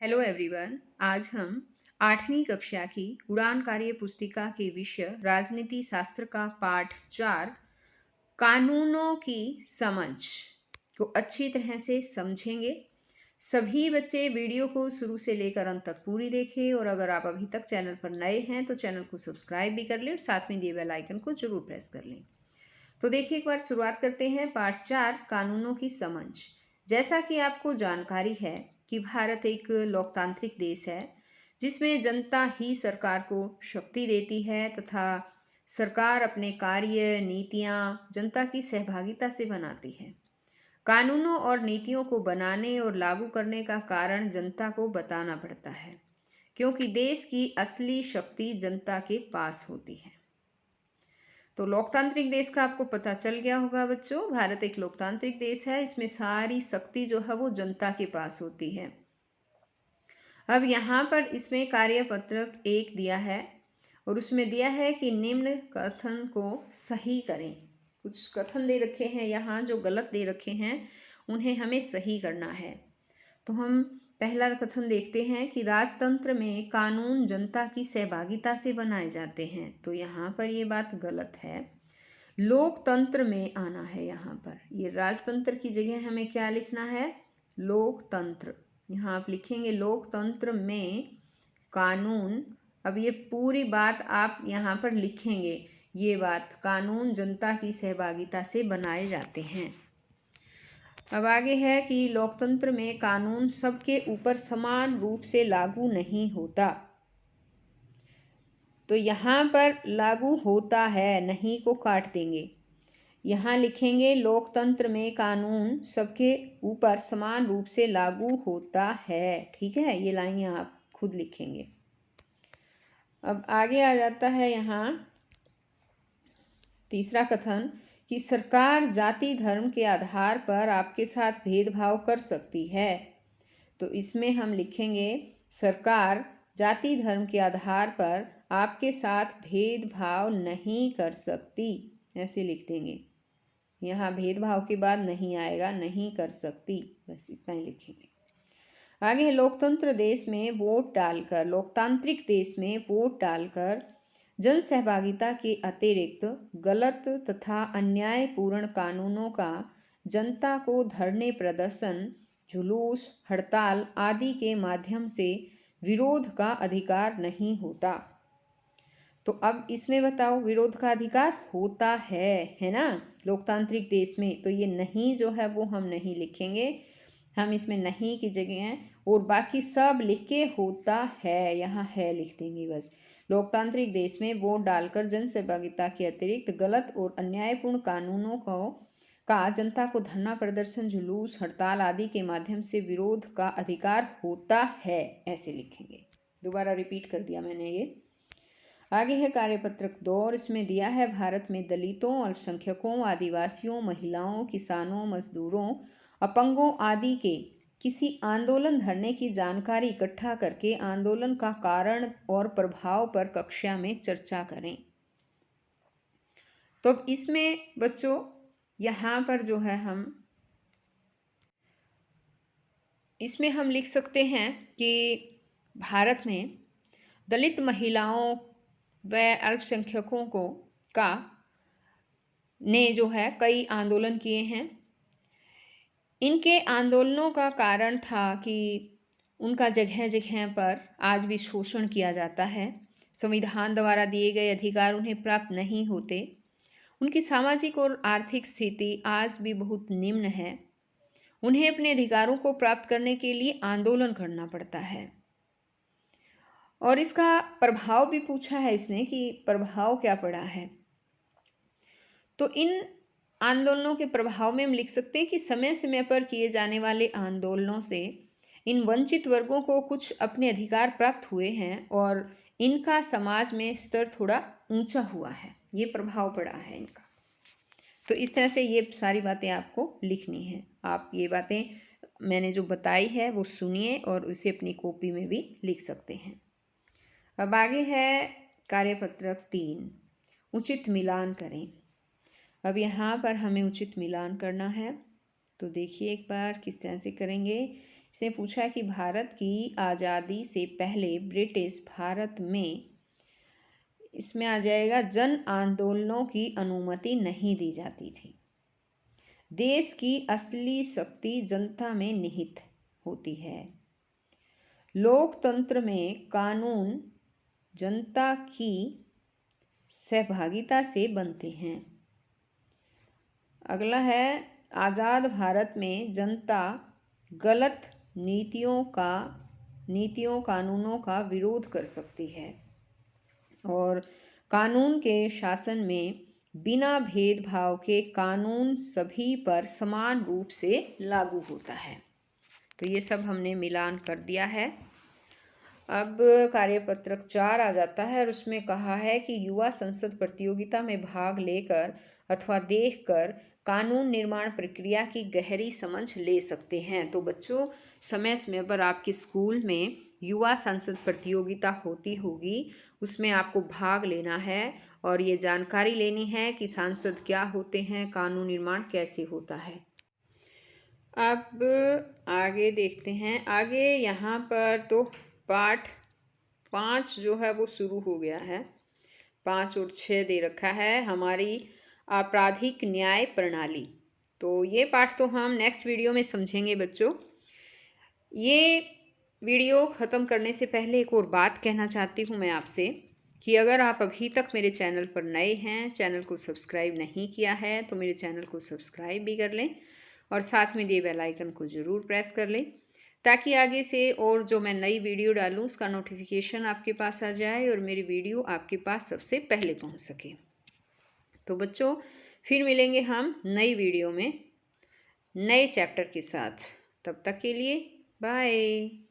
Hello everyone. आज हम 8वीं कक्षा की उड़ान कार्य पुस्तिका के विषय राजनीति शास्त्र का पाठ 4 कानूनों की समझ को अच्छी तरह से समझेंगे। सभी बच्चे वीडियो को शुरू से लेकर अंत तक पूरी देखें और अगर आप अभी तक चैनल पर नए हैं तो चैनल को सब्सक्राइब भी कर लें और साथ में दिए बेल आइकन को जरूर प्रेस कर लें। तो देखिए, एक बार शुरुआत करते हैं पाठ 4 कानूनों की समझ। जैसा कि आपको जानकारी है कि भारत एक लोकतांत्रिक देश है जिसमें जनता ही सरकार को शक्ति देती है तथा सरकार अपने कार्य नीतियां जनता की सहभागिता से बनाती है। कानूनों और नीतियों को बनाने और लागू करने का कारण जनता को बताना पड़ता है, क्योंकि देश की असली शक्ति जनता के पास होती है। तो लोकतांत्रिक देश का आपको पता चल गया होगा बच्चों। भारत एक लोकतांत्रिक देश है, इसमें सारी शक्ति जो है वो जनता के पास होती है। अब यहाँ पर इसमें कार्यपत्रक 1 दिया है और उसमें दिया है कि निम्न कथन को सही करें। कुछ कथन दे रखे हैं यहाँ जो गलत दे रखे हैं, उन्हें हमें सही करना है। तो हम पहला कथन देखते हैं कि राजतंत्र में कानून जनता की सहभागिता से बनाए जाते हैं। तो यहाँ पर ये बात गलत है, लोकतंत्र में आना है। यहाँ पर ये राजतंत्र की जगह हमें क्या लिखना है? लोकतंत्र। यहाँ आप लिखेंगे लोकतंत्र में कानून। अब ये पूरी बात आप यहाँ पर लिखेंगे, ये बात कानून जनता की सहभागिता से बनाए जाते हैं। अब आगे है कि लोकतंत्र में कानून सबके ऊपर समान रूप से लागू नहीं होता। तो यहाँ पर लागू होता है, नहीं को काट देंगे। यहाँ लिखेंगे लोकतंत्र में कानून सबके ऊपर समान रूप से लागू होता है। ठीक है, ये लाइन यहाँ आप खुद लिखेंगे। अब आगे आ जाता है यहाँ तीसरा कथन कि सरकार जाति धर्म के आधार पर आपके साथ भेदभाव कर सकती है। तो इसमें हम लिखेंगे सरकार जाति धर्म के आधार पर आपके साथ भेदभाव नहीं कर सकती, ऐसे लिख देंगे। यहाँ भेदभाव के बाद नहीं आएगा, नहीं कर सकती, बस इतना ही लिखेंगे। आगे है लोकतंत्र देश में वोट डालकर, लोकतांत्रिक देश में वोट डालकर जन सहभागिता के अतिरिक्त गलत तथा अन्यायपूर्ण कानूनों का जनता को धरने प्रदर्शन जुलूस हड़ताल आदि के माध्यम से विरोध का अधिकार नहीं होता। तो अब इसमें बताओ, विरोध का अधिकार होता है ना लोकतांत्रिक देश में। तो ये नहीं जो है वो हम नहीं लिखेंगे, हम इसमें नहीं की जगह और बाकी सब लिख के होता है यहाँ है लिख देंगे बस। लोकतांत्रिक देश में वोट डालकर जन सहभागिता के अतिरिक्त गलत और अन्यायपूर्ण कानूनों का जनता को धरना प्रदर्शन जुलूस हड़ताल आदि के माध्यम से विरोध का अधिकार होता है, ऐसे लिखेंगे। दोबारा रिपीट कर दिया मैंने ये। आगे है कार्यपत्रक 2 और इसमें दिया है भारत में दलितों अल्पसंख्यकों आदिवासियों महिलाओं किसानों मजदूरों अपंगों आदि के किसी आंदोलन धरने की जानकारी इकट्ठा करके आंदोलन का कारण और प्रभाव पर कक्षा में चर्चा करें। तो अब इसमें बच्चों यहाँ पर जो है इसमें हम लिख सकते हैं कि भारत में दलित महिलाओं व अल्पसंख्यकों का ने जो है कई आंदोलन किए हैं। इनके आंदोलनों का कारण था कि उनका जगह जगह पर आज भी शोषण किया जाता है, संविधान द्वारा दिए गए अधिकार उन्हें प्राप्त नहीं होते, उनकी सामाजिक और आर्थिक स्थिति आज भी बहुत निम्न है, उन्हें अपने अधिकारों को प्राप्त करने के लिए आंदोलन करना पड़ता है। और इसका प्रभाव भी पूछा है इसने कि प्रभाव क्या पड़ा है। तो इन आंदोलनों के प्रभाव में हम लिख सकते हैं कि समय समय पर किए जाने वाले आंदोलनों से इन वंचित वर्गों को कुछ अपने अधिकार प्राप्त हुए हैं और इनका समाज में स्तर थोड़ा ऊंचा हुआ है, ये प्रभाव पड़ा है इनका। तो इस तरह से ये सारी बातें आपको लिखनी है। आप ये बातें मैंने जो बताई है वो सुनिए और उसे अपनी कॉपी में भी लिख सकते हैं। अब आगे है कार्यपत्रक 3 उचित मिलान करें। अब यहाँ पर हमें उचित मिलान करना है। तो देखिए एक बार किस तरह से करेंगे इसने पूछा कि भारत की आज़ादी से पहले ब्रिटिश भारत में, इसमें आ जाएगा, जन आंदोलनों की अनुमति नहीं दी जाती थी। देश की असली शक्ति जनता में निहित होती है। लोकतंत्र में कानून जनता की सहभागिता से बनते हैं। अगला है, आज़ाद भारत में जनता गलत नीतियों कानूनों का विरोध कर सकती है और कानून के शासन में बिना भेदभाव के कानून सभी पर समान रूप से लागू होता है। तो ये सब हमने मिलान कर दिया है। अब कार्यपत्रक 4 आ जाता है और उसमें कहा है कि युवा संसद प्रतियोगिता में भाग लेकर अथवा देखकर कानून निर्माण प्रक्रिया की गहरी समझ ले सकते हैं। तो बच्चों, समय समय पर आपके स्कूल में युवा संसद प्रतियोगिता होती होगी, उसमें आपको भाग लेना है और ये जानकारी लेनी है कि सांसद क्या होते हैं, कानून निर्माण कैसे होता है। अब आगे देखते हैं। आगे यहाँ पर तो पाठ 5 जो है वो शुरू हो गया है। 5 और 6 दे रखा है, हमारी आपराधिक न्याय प्रणाली। तो ये पाठ तो हम नेक्स्ट वीडियो में समझेंगे बच्चों। ये वीडियो ख़त्म करने से पहले एक और बात कहना चाहती हूँ मैं आपसे कि अगर आप अभी तक मेरे चैनल पर नए हैं, चैनल को सब्सक्राइब नहीं किया है, तो मेरे चैनल को सब्सक्राइब भी कर लें और साथ में दिए बेल आइकन को ज़रूर प्रेस कर लें, ताकि आगे से और जो मैं नई वीडियो डालूँ उसका नोटिफिकेशन आपके पास आ जाए और मेरी वीडियो आपके पास सबसे पहले पहुंच सके। तो बच्चों, फिर मिलेंगे हम नई वीडियो में नए चैप्टर के साथ। तब तक के लिए बाय।